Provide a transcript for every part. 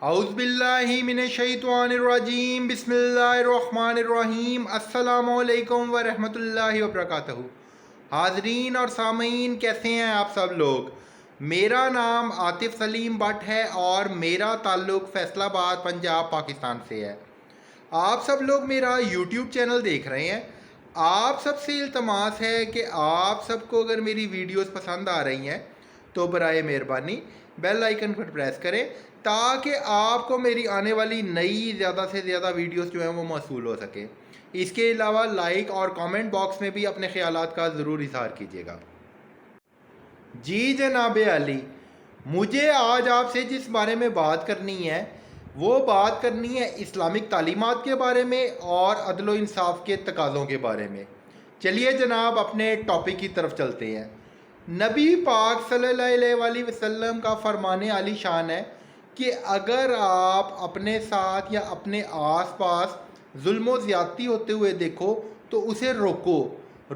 اعوذ باللہ من الشیطان الرجیم بسم اللہ الرحمن الرحیم السلام علیکم ورحمۃ اللہ وبرکاتہ۔ حاضرین اور سامعین، کیسے ہیں آپ سب لوگ؟ میرا نام عاطف سلیم بٹ ہے اور میرا تعلق فیصل آباد پنجاب پاکستان سے ہے۔ آپ سب لوگ میرا یوٹیوب چینل دیکھ رہے ہیں۔ آپ سب سے التماس ہے کہ آپ سب کو اگر میری ویڈیوز پسند آ رہی ہیں تو برائے مہربانی بیل آئیکن پر پریس کریں تاکہ آپ کو میری آنے والی نئی زیادہ سے زیادہ ویڈیوز جو ہیں وہ موصول ہو سکے۔ اس کے علاوہ لائک اور کامنٹ باکس میں بھی اپنے خیالات کا ضرور اظہار کیجیے گا۔ جی جناب علی، مجھے آج آپ سے جس بارے میں بات کرنی ہے وہ بات کرنی ہے اسلامک تعلیمات کے بارے میں اور عدل و انصاف کے تقاضوں کے بارے میں۔ چلیے جناب اپنے ٹاپک کی طرف چلتے ہیں۔ نبی پاک صلی اللہ علیہ وسلم کا فرمان عالی شان ہے کہ اگر آپ اپنے ساتھ یا اپنے آس پاس ظلم و زیادتی ہوتے ہوئے دیکھو تو اسے روکو۔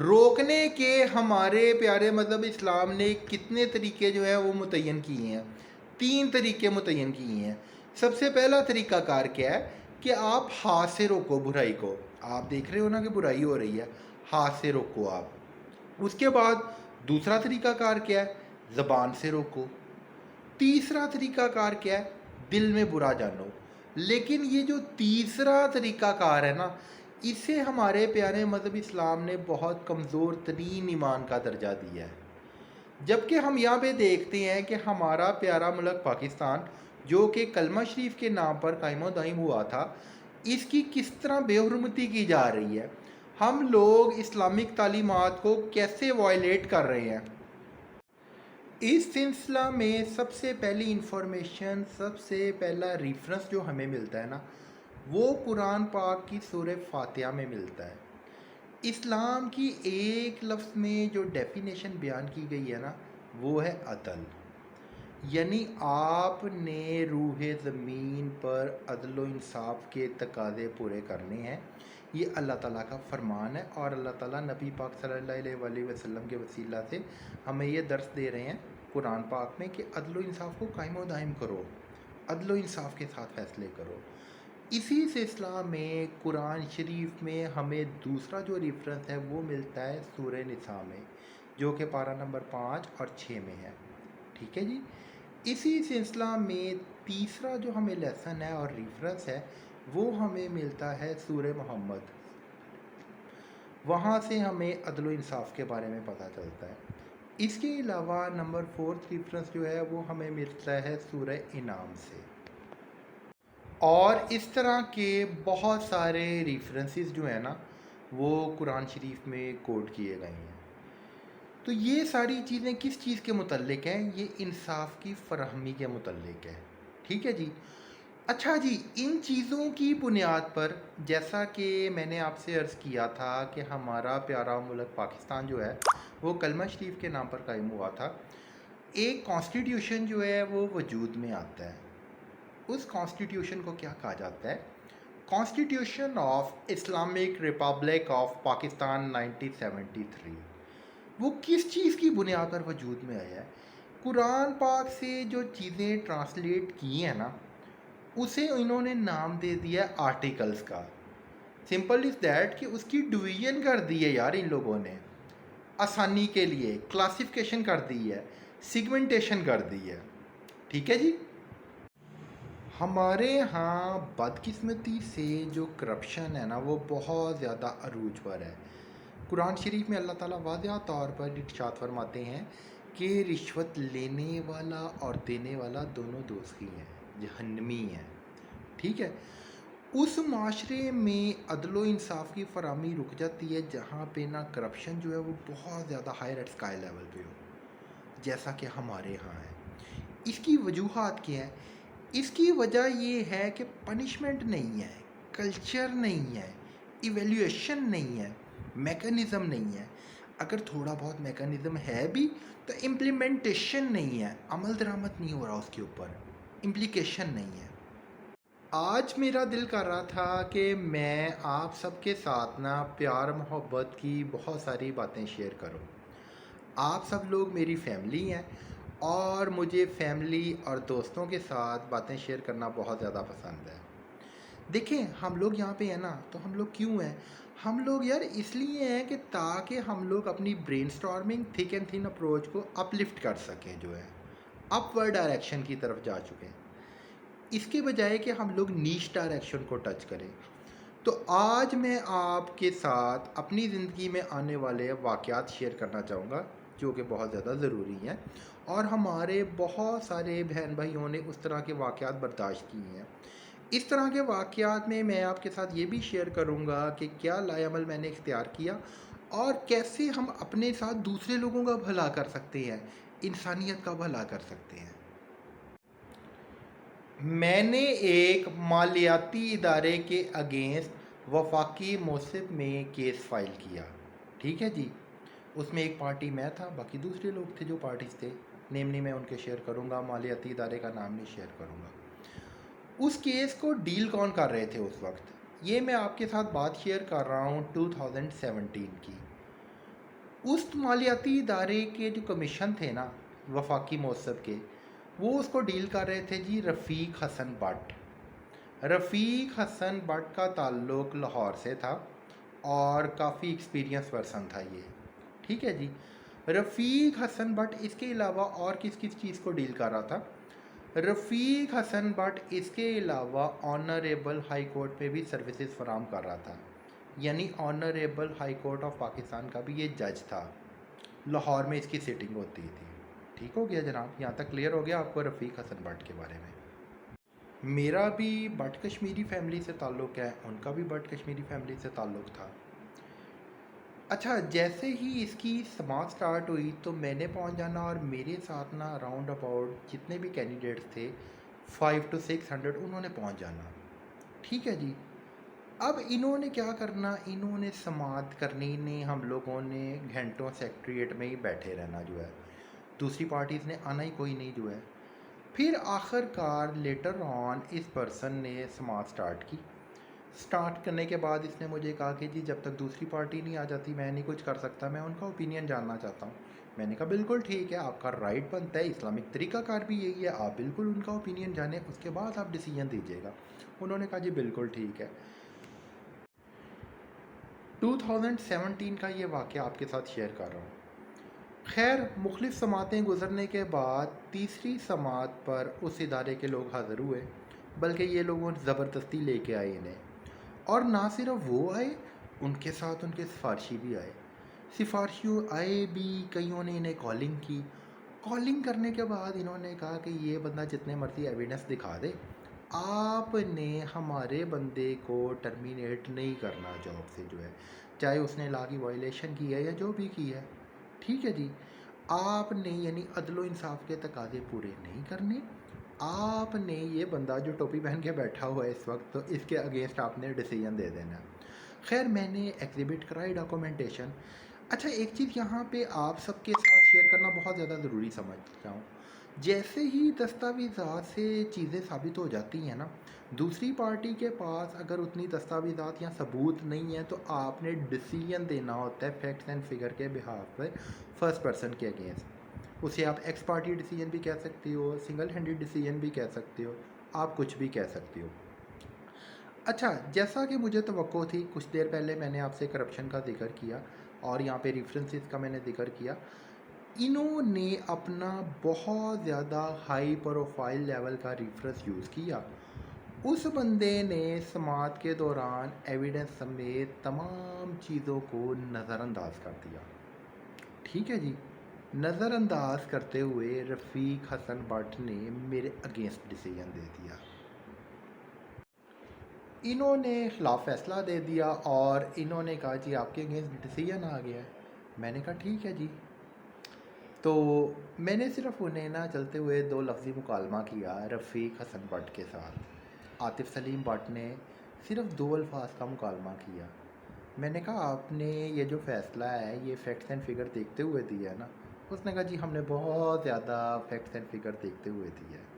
روکنے کے ہمارے پیارے مذہب اسلام نے کتنے طریقے جو ہیں وہ متعین کیے ہیں؟ 3 طریقے متعین کیے ہیں۔ سب سے پہلا طریقہ کار کیا ہے کہ آپ ہاتھ سے روکو برائی کو۔ آپ دیکھ رہے ہو نا کہ برائی ہو رہی ہے، ہاتھ سے روکو آپ۔ اس کے بعد دوسرا طریقہ کار کیا ہے؟ زبان سے روکو۔ تیسرا طریقہ کار کیا ہے؟ دل میں برا جانو۔ لیکن یہ جو تیسرا طریقہ کار ہے نا، اسے ہمارے پیارے مذہب اسلام نے بہت کمزور ترین ایمان کا درجہ دیا ہے۔ جبکہ ہم یہاں پہ دیکھتے ہیں کہ ہمارا پیارا ملک پاکستان جو کہ کلمہ شریف کے نام پر قائم و دائم ہوا تھا، اس کی کس طرح بے حرمتی کی جا رہی ہے۔ ہم لوگ اسلامک تعلیمات کو کیسے وائلیٹ کر رہے ہیں۔ اس سلسلہ میں سب سے پہلی انفارمیشن، سب سے پہلا ریفرنس جو ہمیں ملتا ہے نا، وہ قرآن پاک کی سورہ فاتحہ میں ملتا ہے۔ اسلام کی ایک لفظ میں جو ڈیفینیشن بیان کی گئی ہے نا، وہ ہے عدل۔ یعنی آپ نے روح زمین پر عدل و انصاف کے تقاضے پورے کرنے ہیں۔ یہ اللہ تعالیٰ کا فرمان ہے اور اللہ تعالیٰ نبی پاک صلی اللہ علیہ وسلم کے وسیلہ سے ہمیں یہ درس دے رہے ہیں قرآن پاک میں کہ عدل و انصاف کو قائم و دائم کرو، عدل و انصاف کے ساتھ فیصلے کرو۔ اسی سلسلہ میں قرآن شریف میں ہمیں دوسرا جو ریفرنس ہے وہ ملتا ہے سورہ نساء میں، جو کہ پارہ نمبر 5 اور 6 میں ہے۔ ٹھیک ہے جی۔ اسی سلسلہ میں تیسرا جو ہمیں لیسن ہے اور ریفرنس ہے وہ ہمیں ملتا ہے سورہ محمد۔ وہاں سے ہمیں عدل و انصاف کے بارے میں پتہ چلتا ہے۔ اس کے علاوہ نمبر 4 ریفرنس جو ہے وہ ہمیں ملتا ہے سورہ انعام سے۔ اور اس طرح کے بہت سارے ریفرنسز جو ہیں نا وہ قرآن شریف میں کوٹ کیے گئے ہیں۔ تو یہ ساری چیزیں کس چیز کے متعلق ہیں؟ یہ انصاف کی فراہمی کے متعلق ہے۔ ٹھیک ہے جی۔ اچھا جی، ان چیزوں کی بنیاد پر جیسا کہ میں نے آپ سے عرض کیا تھا کہ ہمارا پیارا ملک پاکستان جو ہے وہ کلمہ شریف کے نام پر قائم ہوا تھا۔ ایک کانسٹیٹیوشن جو ہے وہ وجود میں آتا ہے۔ اس کانسٹیٹیوشن کو کیا کہا جاتا ہے؟ Constitution of Islamic republic of Pakistan 1973۔ وہ کس چیز کی بنیاد پر وجود میں آیا ہے؟ قرآن پاک سے جو چیزیں ٹرانسلیٹ کی ہیں نا، اسے انہوں نے نام دے دیا آرٹیکلز کا۔ سمپل از دیٹ کہ اس کی ڈویژن کر دی ہے یار ان لوگوں نے، آسانی کے لیے کلاسیفیکیشن کر دی ہے، سیگمنٹیشن کر دی ہے۔ ٹھیک ہے جی۔ ہمارے ہاں بدقسمتی سے جو کرپشن ہے نا وہ بہت زیادہ عروج پر ہے۔ قرآن شریف میں اللہ تعالیٰ واضح طور پر ارشاد فرماتے ہیں کہ رشوت لینے والا اور دینے والا دونوں دوزخی ہیں، جہنمی ہیں۔ ٹھیک ہے۔ اس معاشرے میں عدل و انصاف کی فراہمی رک جاتی ہے جہاں پہ نا کرپشن جو ہے وہ بہت زیادہ ہائر ایٹ اسکائی لیول پہ ہو، جیسا کہ ہمارے ہاں ہے۔ اس کی وجوہات کیا ہیں؟ اس کی وجہ یہ ہے کہ پنشمنٹ نہیں ہے، کلچر نہیں ہے، ایویلیویشن نہیں ہے، میکانزم نہیں ہے۔ اگر تھوڑا بہت میکانزم ہے بھی تو امپلیمنٹیشن نہیں ہے، عمل درآمد نہیں ہو رہا اس کے اوپر، امپلیکیشن نہیں ہے۔ آج میرا دل کر رہا تھا کہ میں آپ سب کے ساتھ نا پیار محبت کی بہت ساری باتیں شیئر کروں۔ آپ سب لوگ میری فیملی ہیں اور مجھے فیملی اور دوستوں کے ساتھ باتیں شیئر کرنا بہت زیادہ پسند ہے۔ دیکھیں ہم لوگ یہاں پہ ہیں نا، تو ہم لوگ کیوں ہیں؟ ہم لوگ یار اس لیے ہیں کہ تاکہ ہم لوگ اپنی brainstorming think and thin approach کو اپ لفٹ کر سکیں، جو ہے اپ ورڈ ڈائریکشن کی طرف جا چکے ہیں، اس کے بجائے کہ ہم لوگ نیش ڈائریکشن کو ٹچ کریں۔ تو آج میں آپ کے ساتھ اپنی زندگی میں آنے والے واقعات شیئر کرنا چاہوں گا جو کہ بہت زیادہ ضروری ہیں، اور ہمارے بہت سارے بہن بھائیوں نے اس طرح کے واقعات برداشت کیے ہیں۔ اس طرح کے واقعات میں آپ کے ساتھ یہ بھی شیئر کروں گا کہ کیا لائے عمل میں نے اختیار کیا اور کیسے ہم اپنے ساتھ دوسرے لوگوں کا بھلا کر سکتے ہیں، انسانیت کا بھلا کر سکتے ہیں۔ میں نے ایک مالیاتی ادارے کے اگینسٹ وفاقی موصف میں کیس فائل کیا، ٹھیک ہے جی۔ اس میں ایک پارٹی میں تھا، باقی دوسرے لوگ تھے جو پارٹیز تھے، نیم نہیں میں ان کے شیئر کروں گا، مالیاتی ادارے کا نام نہیں شیئر کروں گا۔ اس کیس کو ڈیل کون کر رہے تھے اس وقت؟ یہ میں آپ کے ساتھ بات شیئر کر رہا ہوں 2017 کی۔ اس مالیاتی ادارے کے جو کمیشن تھے نا وفاقی موصف کے، وہ اس کو ڈیل کر رہے تھے جی رفیق حسن بٹ۔ رفیق حسن بٹ کا تعلق لاہور سے تھا اور کافی ایکسپیرینس پرسن تھا یہ، ٹھیک ہے جی۔ رفیق حسن بٹ اس کے علاوہ اور کس کس چیز کو ڈیل کر رہا تھا؟ رفیق حسن بٹ اس کے علاوہ آنریبل ہائی کورٹ میں بھی سروسز فراہم کر رہا تھا، یعنی honourable high court of Pakistan کا بھی یہ جج تھا، لاہور میں اس کی سیٹنگ ہوتی تھی۔ ٹھیک ہو گیا جناب، یہاں تک کلیئر ہو گیا آپ کو رفیق حسن بٹ کے بارے میں؟ میرا بھی بٹ کشمیری فیملی سے تعلق ہے، ان کا بھی بٹ کشمیری فیملی سے تعلق تھا۔ اچھا، جیسے ہی اس کی سماعت سٹارٹ ہوئی تو میں نے پہنچ جانا، اور میرے ساتھ نا اراؤنڈ اباؤٹ جتنے بھی کینڈیڈیٹس تھے 500 to 600 انہوں نے پہنچ جانا، ٹھیک ہے جی۔ اب انہوں نے کیا کرنا، انہوں نے سماعت کرنی نہیں، ہم لوگوں نے گھنٹوں سیکٹریٹ میں ہی بیٹھے رہنا، جو ہے دوسری پارٹیز نے آنا ہی کوئی نہیں، جو ہے پھر آخر کار لیٹر آن اس پرسن نے سماعت سٹارٹ کی۔ سٹارٹ کرنے کے بعد اس نے مجھے کہا کہ جی جب تک دوسری پارٹی نہیں آ جاتی میں نہیں کچھ کر سکتا، میں ان کا اوپینین جاننا چاہتا ہوں۔ میں نے کہا بالکل ٹھیک ہے، آپ کا رائٹ بنتا ہے، اسلامک طریقہ کار بھی یہی ہے، آپ بالکل ان کا اوپینین جانیں، اس کے بعد آپ ڈیسیجن دیجیے گا۔ انہوں نے کہا جی بالکل ٹھیک ہے۔ 2017 کا یہ واقعہ آپ کے ساتھ شیئر کر رہا ہوں۔ خیر، مختلف سماعتیں گزرنے کے بعد تیسری سماعت پر اس ادارے کے لوگ حاضر ہوئے، بلکہ یہ لوگوں زبردستی لے کے آئے انہیں، اور نہ صرف وہ آئے، ان کے ساتھ ان کے سفارشی بھی آئے۔ سفارشیوں آئے بھی، کئیوں نے انہیں کالنگ کی۔ کالنگ کرنے کے بعد انہوں نے کہا کہ یہ بندہ جتنے مرضی ایویڈنس دکھا دے، آپ نے ہمارے بندے کو ٹرمینیٹ نہیں کرنا جاب سے، جو ہے چاہے اس نے لا کی وائلیشن کی ہے یا جو بھی کی ہے، ٹھیک ہے جی۔ آپ نے یعنی عدل و انصاف کے تقاضے پورے نہیں کرنے، آپ نے یہ بندہ جو ٹوپی پہن کے بیٹھا ہوا ہے اس وقت، تو اس کے اگینسٹ آپ نے ڈیسیجن دے دینا۔ خیر، میں نے ایگزیبٹ کرائی ڈاکومنٹیشن۔ اچھا، ایک چیز یہاں پہ آپ سب کے ساتھ شیئر کرنا بہت زیادہ ضروری سمجھتا ہوں۔ جیسے ہی دستاویزات سے چیزیں ثابت ہو جاتی ہیں نا، دوسری پارٹی کے پاس اگر اتنی دستاویزات یا ثبوت نہیں ہے تو آپ نے ڈیسیجن دینا ہوتا ہے فیکٹس اینڈ فگر کے بہاف پر، فرسٹ پرسن کے اگینسٹ۔ اسے آپ ایکس پارٹی ڈیسیجن بھی کہہ سکتے ہو، سنگل ہینڈڈ ڈیسیجن بھی کہہ سکتے ہو، آپ کچھ بھی کہہ سکتے ہو۔ اچھا، جیسا کہ مجھے توقع تھی، کچھ دیر پہلے میں نے آپ سے کرپشن کا ذکر کیا اور یہاں پہ ریفرنسز کا میں نے ذکر کیا۔ انہوں نے اپنا بہت زیادہ ہائی پروفائل لیول کا ریفرنس یوز کیا۔ اس بندے نے سماعت کے دوران ایویڈنس سمیت تمام چیزوں کو نظر انداز کر دیا، ٹھیک ہے جی۔ نظر انداز کرتے ہوئے رفیق حسن بٹ نے میرے اگینسٹ ڈیسیجن دے دیا، انہوں نے خلاف فیصلہ دے دیا اور انہوں نے کہا جی آپ کے اگینسٹ ڈیسیجن آ گیا ہے۔ میں نے کہا ٹھیک ہے جی۔ تو میں نے صرف انہیں نا چلتے ہوئے 2 لفظی مکالمہ کیا رفیق حسن بٹ کے ساتھ۔ عاطف سلیم بٹ نے صرف 2 الفاظ کا مکالمہ کیا۔ میں نے کہا آپ نے یہ جو فیصلہ ہے یہ فیکٹس اینڈ فگر دیکھتے ہوئے دیا ہے نا؟ اس نے کہا جی ہم نے بہت زیادہ فیکٹس اینڈ فگر دیکھتے ہوئے دیا ہے۔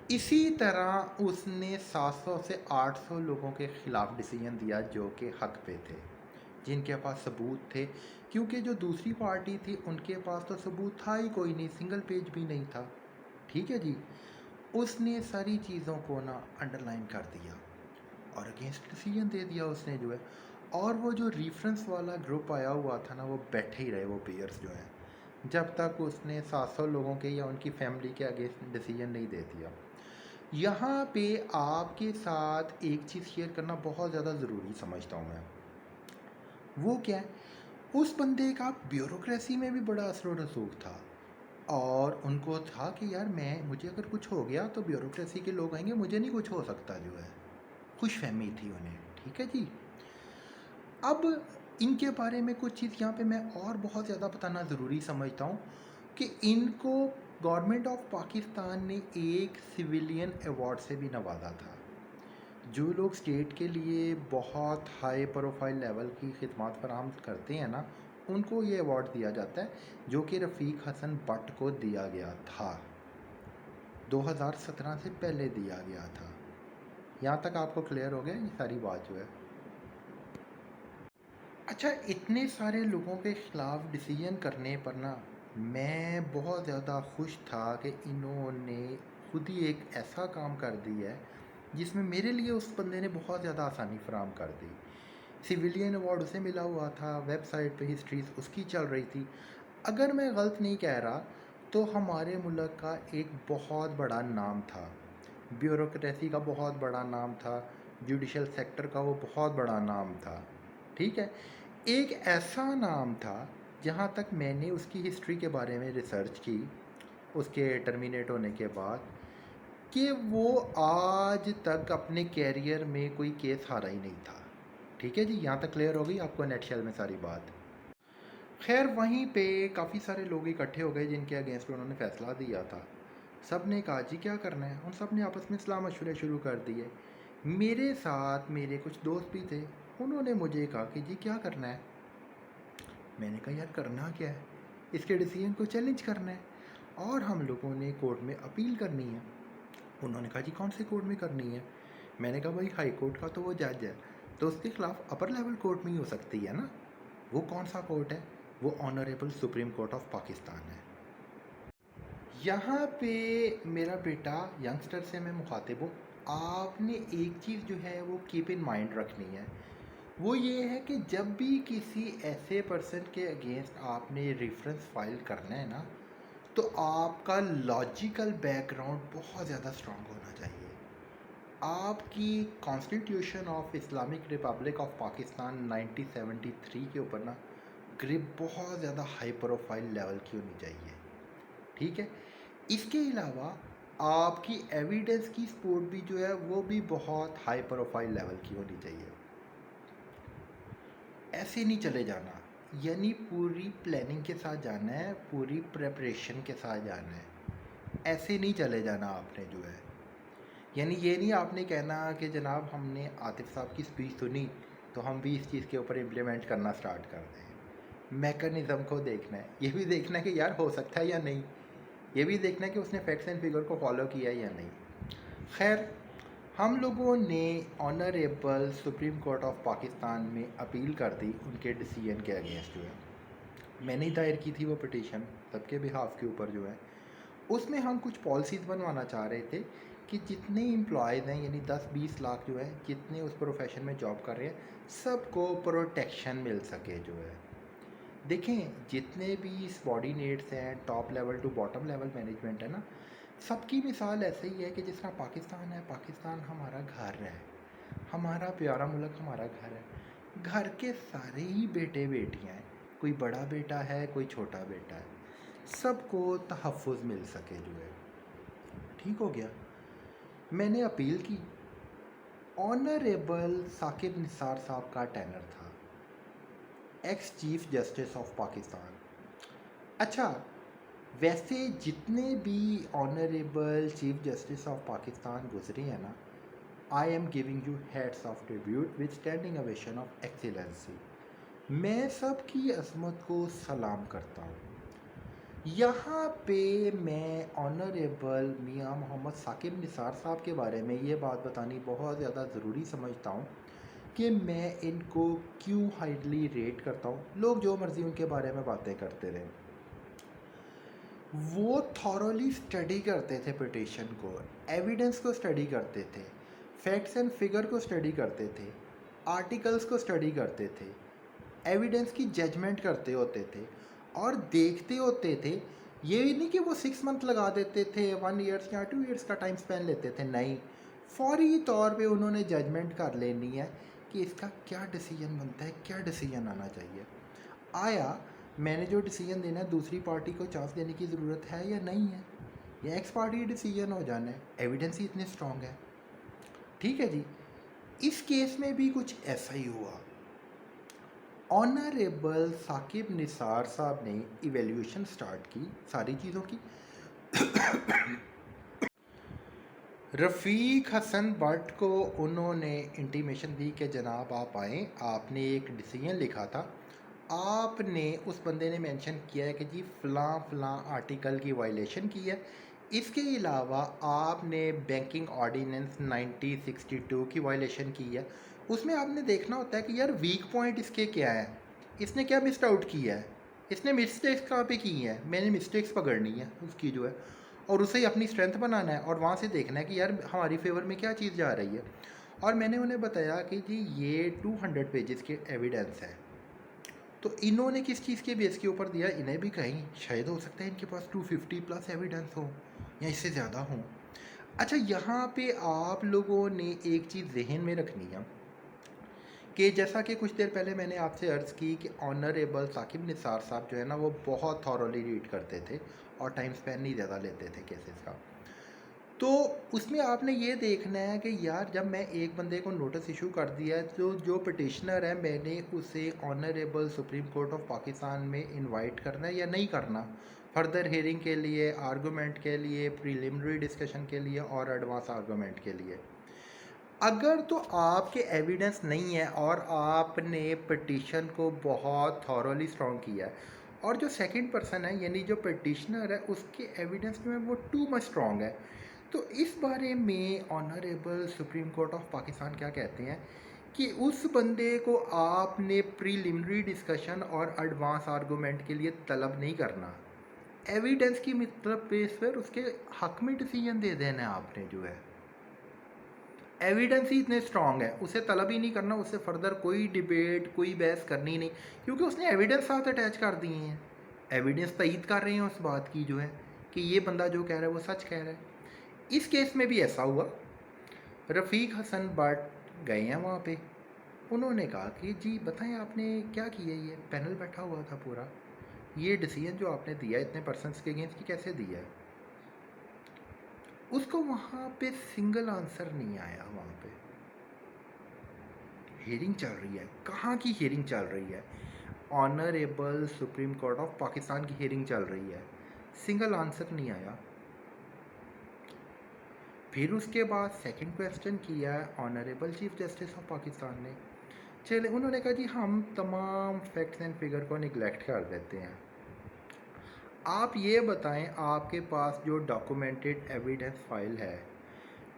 اسی طرح اس نے 700 سے 800 لوگوں کے خلاف ڈیسیجن دیا جو کہ حق پہ تھے، جن کے پاس ثبوت تھے، کیونکہ جو دوسری پارٹی تھی ان کے پاس تو ثبوت تھا ہی کوئی نہیں، سنگل پیج بھی نہیں تھا. ٹھیک ہے جی. اس نے ساری چیزوں کو نا انڈر لائن کر دیا اور اگینسٹ ڈیسیجن دے دیا اس نے جو ہے. اور وہ جو ریفرنس والا گروپ آیا ہوا تھا نا، وہ بیٹھے ہی رہے وہ پیئرس جو ہیں، جب تک اس نے 700 لوگوں کے یا ان کی فیملی کے اگینسٹ ڈیسیجن نہیں دے دیا. یہاں پہ آپ کے ساتھ ایک چیز شیئر کرنا بہت زیادہ ضروری سمجھتا ہوں میں. وہ کیا ہے، اس بندے کا بیوروکریسی میں بھی بڑا اثر و رسوخ تھا، اور ان کو تھا کہ یار مجھے اگر کچھ ہو گیا تو بیوروکریسی کے لوگ آئیں گے، مجھے نہیں کچھ ہو سکتا جو ہے. خوش فہمی تھی انہیں. ٹھیک ہے جی. اب ان کے بارے میں کچھ چیز یہاں پہ میں اور بہت زیادہ بتانا ضروری سمجھتا ہوں کہ ان کو گورنمنٹ آف پاکستان نے ایک سویلین ایوارڈ سے بھی نوازا تھا. جو لوگ اسٹیٹ کے لیے بہت ہائی پروفائل لیول کی خدمات فراہم کرتے ہیں نا، ان کو یہ ایوارڈ دیا جاتا ہے، جو کہ رفیق حسن بٹ کو دیا گیا تھا. 2017 سے پہلے دیا گیا تھا. یہاں تک آپ کو کلیئر ہو گیا یہ ساری بات جو ہے. اچھا، اتنے سارے لوگوں کے خلاف ڈیسیجن کرنے پر نا میں بہت زیادہ خوش تھا کہ انہوں نے خود ہی ایک ایسا کام کر دیا ہے جس میں میرے لیے اس بندے نے بہت زیادہ آسانی فراہم کر دی. سویلین ایوارڈ اسے ملا ہوا تھا، ویب سائٹ پہ ہسٹریز اس کی چل رہی تھی. اگر میں غلط نہیں کہہ رہا تو ہمارے ملک کا ایک بہت بڑا نام تھا، بیوروکریسی کا بہت بڑا نام تھا، جوڈیشل سیکٹر کا وہ بہت بڑا نام تھا. ٹھیک ہے. ایک ایسا نام تھا، جہاں تک میں نے اس کی ہسٹری کے بارے میں ریسرچ کی اس کے ٹرمینیٹ ہونے کے بعد، کہ وہ آج تک اپنے کیریئر میں کوئی کیس ہارا ہی نہیں تھا. ٹھیک ہے جی. یہاں تک کلیئر ہو گئی آپ کو نیٹ شیل میں ساری بات. خیر، وہیں پہ کافی سارے لوگ اکٹھے ہو گئے جن کے اگینسٹ انہوں نے فیصلہ دیا تھا. سب نے کہا جی کیا کرنا ہے. ان سب نے آپس میں صلاح مشورے شروع کر دیے. میرے ساتھ میرے کچھ دوست بھی تھے، انہوں نے مجھے کہا کہ جی کیا کرنا ہے. میں نے کہا یار کرنا کیا ہے، اس کے ڈیسیجن کو چیلنج کرنا ہے، اور ہم لوگوں نے کورٹ میں اپیل کرنی ہے. انہوں نے کہا جی کون سے کورٹ میں کرنی ہے. میں نے کہا بھائی ہائی کورٹ کا تو وہ جج ہے، تو اس کے خلاف اپر لیول کورٹ میں ہی ہو سکتی ہے نا. وہ کون سا کورٹ ہے؟ وہ honourable supreme court of Pakistan ہے. یہاں پہ میرا بیٹا ینگسٹر سے میں مخاطب ہوں، آپ نے ایک چیز جو ہے وہ کیپ ان مائنڈ رکھنی ہے. وہ یہ ہے کہ جب بھی کسی ایسے پرسن کے اگینسٹ آپ نے ریفرنس فائل کرنا ہے نا، تو آپ کا لاجیکل بیک گراؤنڈ بہت زیادہ اسٹرانگ ہونا چاہیے. آپ کی constitution of Islamic republic of Pakistan 1973 کے اوپر نا گرپ بہت زیادہ ہائی پروفائل لیول کی ہونی چاہیے. ٹھیک ہے. اس کے علاوہ آپ کی ایویڈنس کی سپورٹ بھی جو ہے وہ بھی بہت ہائی پروفائل لیول کی ہونی چاہیے. ایسے نہیں چلے جانا، یعنی پوری پلاننگ کے ساتھ جانا ہے، پوری پریپریشن کے ساتھ جانا ہے. ایسے نہیں چلے جانا آپ نے جو ہے. یعنی یہ نہیں آپ نے کہنا کہ جناب ہم نے عاطف صاحب کی اسپیچ سنی تو ہم بھی اس چیز کے اوپر امپلیمنٹ کرنا سٹارٹ کر دیں. میکانزم کو دیکھنا ہے، یہ بھی دیکھنا ہے کہ یار ہو سکتا ہے یا نہیں، یہ بھی دیکھنا ہے کہ اس نے فیکٹس اینڈ فگر کو فالو کیا یا نہیں. خیر، ہم لوگوں نے honourable supreme court of Pakistan میں اپیل کر دی ان کے ڈیسیجن کے اگینسٹ جو ہے. میں نے دائر کی تھی وہ پٹیشن سب کے بہاف کے اوپر جو ہے. اس میں ہم کچھ پالیسیز بنوانا چاہ رہے تھے کہ جتنے امپلائیز ہیں، یعنی 10-20 لاکھ جو ہے، جتنے اس پروفیشن میں جاب کر رہے ہیں، سب کو پروٹیکشن مل سکے جو ہے. دیکھیں جتنے بھی سبارڈینیٹس ہیں، top level to bottom level management ہے نا، سب کی مثال ایسے ہی ہے کہ جس طرح پاکستان ہے، پاکستان ہمارا گھر ہے، ہمارا پیارا ملک ہمارا گھر ہے. گھر کے سارے ہی بیٹے بیٹیاں ہیں، کوئی بڑا بیٹا ہے کوئی چھوٹا بیٹا ہے، سب کو تحفظ مل سکے جو ہے. ٹھیک ہو گیا. میں نے اپیل کی. آنریبل ثاقب نثار صاحب کا ٹینر تھا، x chief justice of Pakistan. اچھا، ویسے جتنے بھی honourable chief justice of Pakistan گزرے ہیں نا، I am giving you heads of tribute with standing ovation of Excellency. میں سب کی عظمت کو سلام کرتا ہوں. یہاں پہ میں آنریبل میاں محمد ثاقب نثار صاحب کے بارے میں یہ بات بتانی بہت زیادہ ضروری سمجھتا ہوں کہ میں ان کو کیوں ہائیلی ریٹ کرتا ہوں. لوگ جو مرضی ان کے بارے میں باتیں کرتے رہے. وہ تھورولی اسٹڈی کرتے تھے پٹیشن کو, ایویڈنس کو اسٹڈی کرتے تھے, فیکٹس اینڈ فگر کو اسٹڈی کرتے تھے, آرٹیکلس کو اسٹڈی کرتے تھے, ایویڈنس کی ججمنٹ کرتے ہوتے تھے اور دیکھتے ہوتے تھے. یہ نہیں کہ وہ 6 منتھ لگا دیتے تھے, 1 ایئرس یا 2 ایئرس کا ٹائم اسپین لیتے تھے. نہیں, فوری طور پہ انہوں نے ججمنٹ کر لینی ہے کہ اس کا کیا ڈیسیجن بنتا ہے, کیا ڈیسیجن آنا چاہیے. آیا میں نے جو ڈیسیجن دینا ہے دوسری پارٹی کو چانس دینے کی ضرورت ہے یا نہیں ہے, یا ایکس پارٹی ڈیسیجن ہو جانا ہے, ایویڈنس ہی اتنے اسٹرانگ ہے. ٹھیک ہے جی. اس کیس میں بھی کچھ ایسا ہی ہوا. آنریبل ثاقب نثار صاحب نے ایویلیوشن سٹارٹ کی ساری چیزوں کی. رفیق حسن بٹ کو انہوں نے انٹیمیشن دی کہ جناب آپ آئیں, آپ نے ایک ڈیسیجن لکھا تھا, آپ نے اس بندے نے مینشن کیا ہے کہ جی فلاں فلاں آرٹیکل کی وائلیشن کی ہے. اس کے علاوہ آپ نے بینکنگ آرڈیننس 1962 کی وائلیشن کی ہے. اس میں آپ نے دیکھنا ہوتا ہے کہ یار ویک پوائنٹ اس کے کیا ہے, اس نے کیا مسڈ آؤٹ کیا ہے, اس نے مسٹیکس کہاں پہ کی ہیں. میں نے مسٹیکس پکڑنی ہے اس کی جو ہے, اور اسے اپنی اسٹرینتھ بنانا ہے اور وہاں سے دیکھنا ہے کہ یار ہماری فیور میں کیا چیز جا رہی ہے. اور میں نے انہیں بتایا کہ جی یہ 200 پیجز کے ایویڈنس ہے. تو انہوں نے کس چیز کے بیس کے اوپر دیا, انہیں بھی کہیں شاید ہو سکتا ہے ان کے پاس 250 پلس ایویڈنس ہو یا اس سے زیادہ ہوں. اچھا, یہاں پہ آپ لوگوں نے ایک چیز ذہن میں رکھنی ہے کہ جیسا کہ کچھ دیر پہلے میں نے آپ سے عرض کی کہ آنریبل ثاقب نثار صاحب جو ہے نا وہ بہت تھورولی ریڈ کرتے تھے اور ٹائم سپین نہیں زیادہ لیتے تھے کیسز کا. تو اس میں آپ نے یہ دیکھنا ہے کہ یار جب میں ایک بندے کو نوٹس ایشو کر دیا ہے تو جو پٹیشنر ہے میں نے اسے honourable supreme court of Pakistan میں انوائٹ کرنا ہے یا نہیں کرنا, فردر ہیئرنگ کے لیے, آرگومنٹ کے لیے, پریلیمنری ڈسکشن کے لیے اور ایڈوانس آرگومنٹ کے لیے. اگر تو آپ کے ایویڈنس نہیں ہے اور آپ نے پٹیشن کو بہت تھورولی اسٹرانگ کیا ہے, اور جو سیکنڈ پرسن ہے یعنی جو پٹیشنر ہے اس کے ایویڈنس جو ہے وہ ٹو مچ اسٹرانگ ہے, تو اس بارے میں honourable supreme court of Pakistan کیا کہتے ہیں کہ اس بندے کو آپ نے پریلیمنری ڈسکشن اور ایڈوانس آرگومنٹ کے لیے طلب نہیں کرنا. ایویڈنس کی مطلب بیس پر اس کے حق میں ڈیسیجن دے دینا ہے آپ نے جو ہے. ایویڈنس ہی اتنے اسٹرانگ ہے, اسے طلب ہی نہیں کرنا, اس سے فردر کوئی ڈیبیٹ کوئی بحث کرنی نہیں, کیونکہ اس نے ایویڈنس ساتھ اٹیچ کر دیے ہیں. ایویڈنس تائید کر رہے ہیں اس بات کی جو ہے کہ یہ بندہ جو کہہ رہا ہے وہ سچ کہہ رہا ہے. اس کیس میں بھی ایسا ہوا. رفیق حسن بٹ گئے ہیں وہاں پہ, انہوں نے کہا کہ جی بتائیں آپ نے کیا کیا, یہ پینل بیٹھا ہوا تھا پورا, یہ ڈیسیجن جو آپ نے دیا اتنے پرسنس کے اگینسٹ کیسے دیا ہے. اس کو وہاں پہ سنگل آنسر نہیں آیا. وہاں پہ ہیئرنگ چل رہی ہے, کہاں کی ہیئرنگ چل رہی ہے, honourable supreme court of Pakistan کی ہیئرنگ چل رہی ہے, سنگل آنسر نہیں آیا. پھر اس کے بعد سیکنڈ کویسچن کیا ہے honourable chief justice of Pakistan نے. چلے انہوں نے کہا جی ہم تمام فیکٹس اینڈ فگر کو نگلیکٹ کر دیتے ہیں, آپ یہ بتائیں آپ کے پاس جو ڈاکومنٹڈ ایویڈنس فائل ہے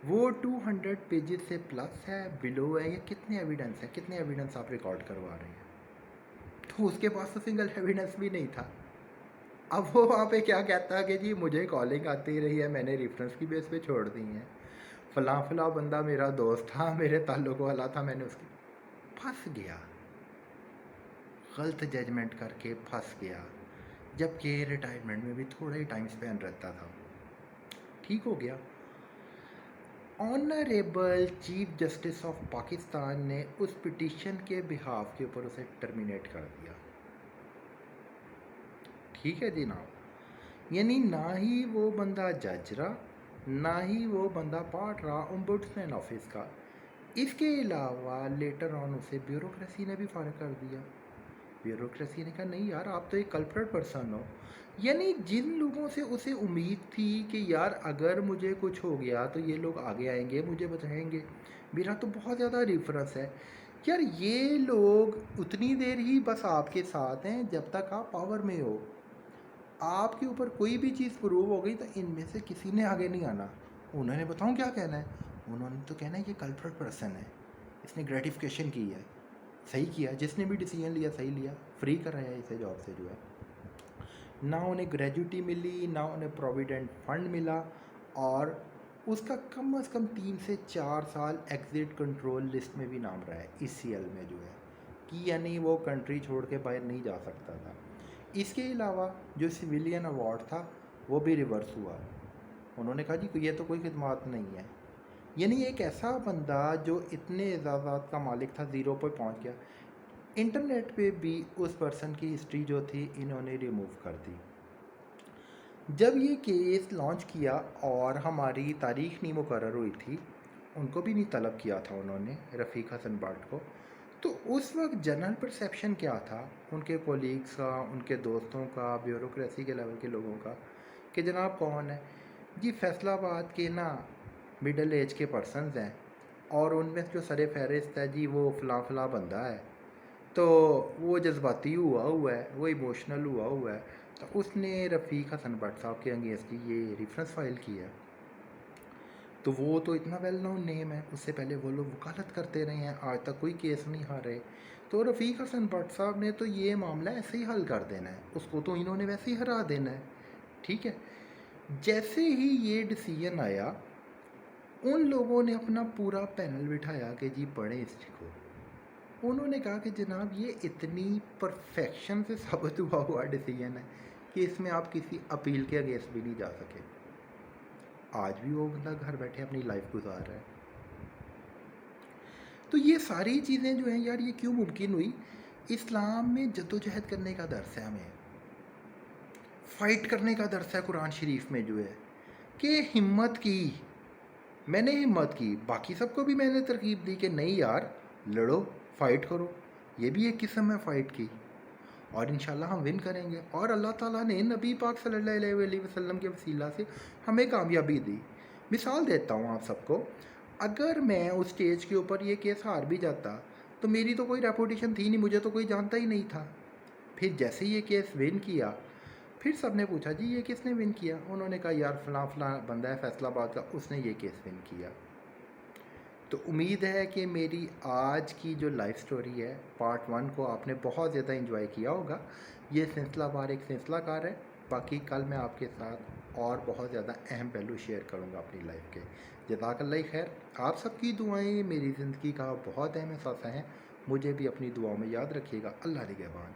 وہ 200 پیجز سے پلس ہے, بلو ہے, یا کتنے ایویڈنس ہیں, کتنے ایویڈنس آپ ریکارڈ کروا رہے ہیں. تو اس کے پاس تو سنگل ایویڈنس بھی نہیں تھا. اب وہ وہاں پہ کیا کہتا ہے کہ جی مجھے کالنگ آتی رہی ہے, میں نے ریفرنس کی بیس پہ چھوڑ دی ہیں, فلاں فلاں بندہ میرا دوست تھا, میرے تعلق والا تھا, میں نے اس کی پھنس گیا, غلط ججمنٹ کر کے پھنس گیا, جبکہ ریٹائرمنٹ میں بھی تھوڑا ہی ٹائم سپین رہتا تھا. ٹھیک ہو گیا. Honourable chief justice of Pakistan نے اس پٹیشن کے بہاف کے اوپر اسے ٹرمینیٹ کر دیا. ٹھیک ہے جناب, یعنی نہ ہی وہ بندہ جج رہا, نہ ہی وہ بندہ پارٹ رہا امبڈسمین آفس کا. اس کے علاوہ لیٹر آن اسے بیوروکریسی نے بھی فارغ کر دیا. بیوروکریسی نے کہا نہیں یار آپ تو ایک کلپریٹ پرسن ہو. یعنی جن لوگوں سے اسے امید تھی کہ یار اگر مجھے کچھ ہو گیا تو یہ لوگ آگے آئیں گے, مجھے بتائیں گے, میرا تو بہت زیادہ ریفرنس ہے, یار یہ لوگ اتنی دیر ہی بس آپ کے ساتھ ہیں جب تک آپ پاور میں ہو. آپ کے اوپر کوئی بھی چیز پروو ہو گئی تو ان میں سے کسی نے آگے نہیں آنا. انہوں نے بتاؤں کیا کہنا ہے, انہوں نے تو کہنا ہے یہ کلپریٹ پرسن ہے, اس نے گریٹیفیکیشن کی ہے، صحیح کیا، جس نے بھی ڈیسیجن لیا صحیح لیا، فری کر رہے ہیں اسے جاب سے جو ہے. نہ انہیں گریجوٹی ملی، نہ انہیں پروویڈنٹ فنڈ ملا، اور اس کا کم از کم 3 سے 4 سال ایگزٹ کنٹرول لسٹ میں بھی نام رہا ہے اس سی ایل میں جو ہے، کہ یعنی وہ کنٹری چھوڑ کے باہر نہیں جا سکتا تھا. اس کے علاوہ جو سویلین ایوارڈ تھا وہ بھی ریورس ہوا. انہوں نے کہا جی یہ تو کوئی خدمات نہیں ہے. یعنی ایک ایسا بندہ جو اتنے اعزازات کا مالک تھا، زیرو پہ پہنچ گیا. انٹرنیٹ پہ بھی اس پرسن کی ہسٹری جو تھی انہوں نے ریموو کر دی. جب یہ کیس لانچ کیا اور ہماری تاریخ نہیں مقرر ہوئی تھی، ان کو بھی نہیں طلب کیا تھا انہوں نے، رفیق حسن بٹ کو، تو اس وقت جنرل پرسیپشن کیا تھا ان کے کولیگس کا، ان کے دوستوں کا، بیوروکریسی کے لیول کے لوگوں کا، کہ جناب کون ہے جی؟ فیصل آباد کے نا مڈل ایج کے پرسنز ہیں، اور ان میں جو سر فہرست ہے جی وہ فلاں فلاں بندہ ہے، تو وہ جذباتی ہوا ہے، وہ ایموشنل ہوا ہے. تو اس نے رفیق حسن بٹ صاحب کے انگیسٹ یہ ریفرنس فائل کیا. تو وہ تو اتنا ویل نون نیم ہے، اس سے پہلے وہ لوگ وکالت کرتے رہے ہیں، آج تک کوئی کیس نہیں ہارے. تو رفیق حسن بٹ صاحب نے تو یہ معاملہ ایسے ہی حل کر دینا ہے، اس کو تو انہوں نے ویسے ہی ہرا دینا ہے. ٹھیک ہے. جیسے ہی یہ ڈیسیجن آیا، ان لوگوں نے اپنا پورا پینل بٹھایا کہ جی پڑھیں اس کو. انہوں نے کہا کہ جناب یہ اتنی پرفیکشن سے ثابت ہوا ڈیسیجن ہے کہ اس میں آپ کسی اپیل کے اگینسٹ بھی نہیں جا سکے. آج بھی وہ بندہ گھر بیٹھے اپنی لائف گزار رہا ہے. تو یہ ساری چیزیں جو ہیں یار یہ کیوں ممکن ہوئی؟ اسلام میں جدوجہد کرنے کا درس ہے، ہمیں فائٹ کرنے کا درس ہے. قرآن شریف میں جو ہے کہ ہمت کی، میں نے ہمت کی، باقی سب کو بھی میں نے ترغیب دی کہ نہیں یار لڑو، فائٹ کرو. یہ بھی ایک قسم ہے فائٹ کی، اور انشاءاللہ ہم ون کریں گے. اور اللہ تعالیٰ نے نبی پاک صلی اللہ علیہ وسلم کے وسیلہ سے ہمیں کامیابی دی. مثال دیتا ہوں آپ سب کو، اگر میں اس سٹیج کے اوپر یہ کیس ہار بھی جاتا تو میری تو کوئی ریپوٹیشن تھی نہیں، مجھے تو کوئی جانتا ہی نہیں تھا. پھر جیسے یہ کیس ون کیا، پھر سب نے پوچھا جی یہ کس نے ون کیا؟ انہوں نے کہا یار فلاں فلاں بندہ ہے فیصل آباد کا، اس نے یہ کیس ون کیا. تو امید ہے کہ میری آج کی جو لائف سٹوری ہے پارٹ 1 کو آپ نے بہت زیادہ انجوائے کیا ہوگا. یہ سلسلہ وار ایک سلسلہ کار ہے. باقی کل میں آپ کے ساتھ اور بہت زیادہ اہم پہلو شیئر کروں گا اپنی لائف کے. جزاک اللہ خیر. آپ سب کی دعائیں میری زندگی کا بہت اہم حصہ ہیں. مجھے بھی اپنی دعاؤں میں یاد رکھیے گا. اللہ نگہبان.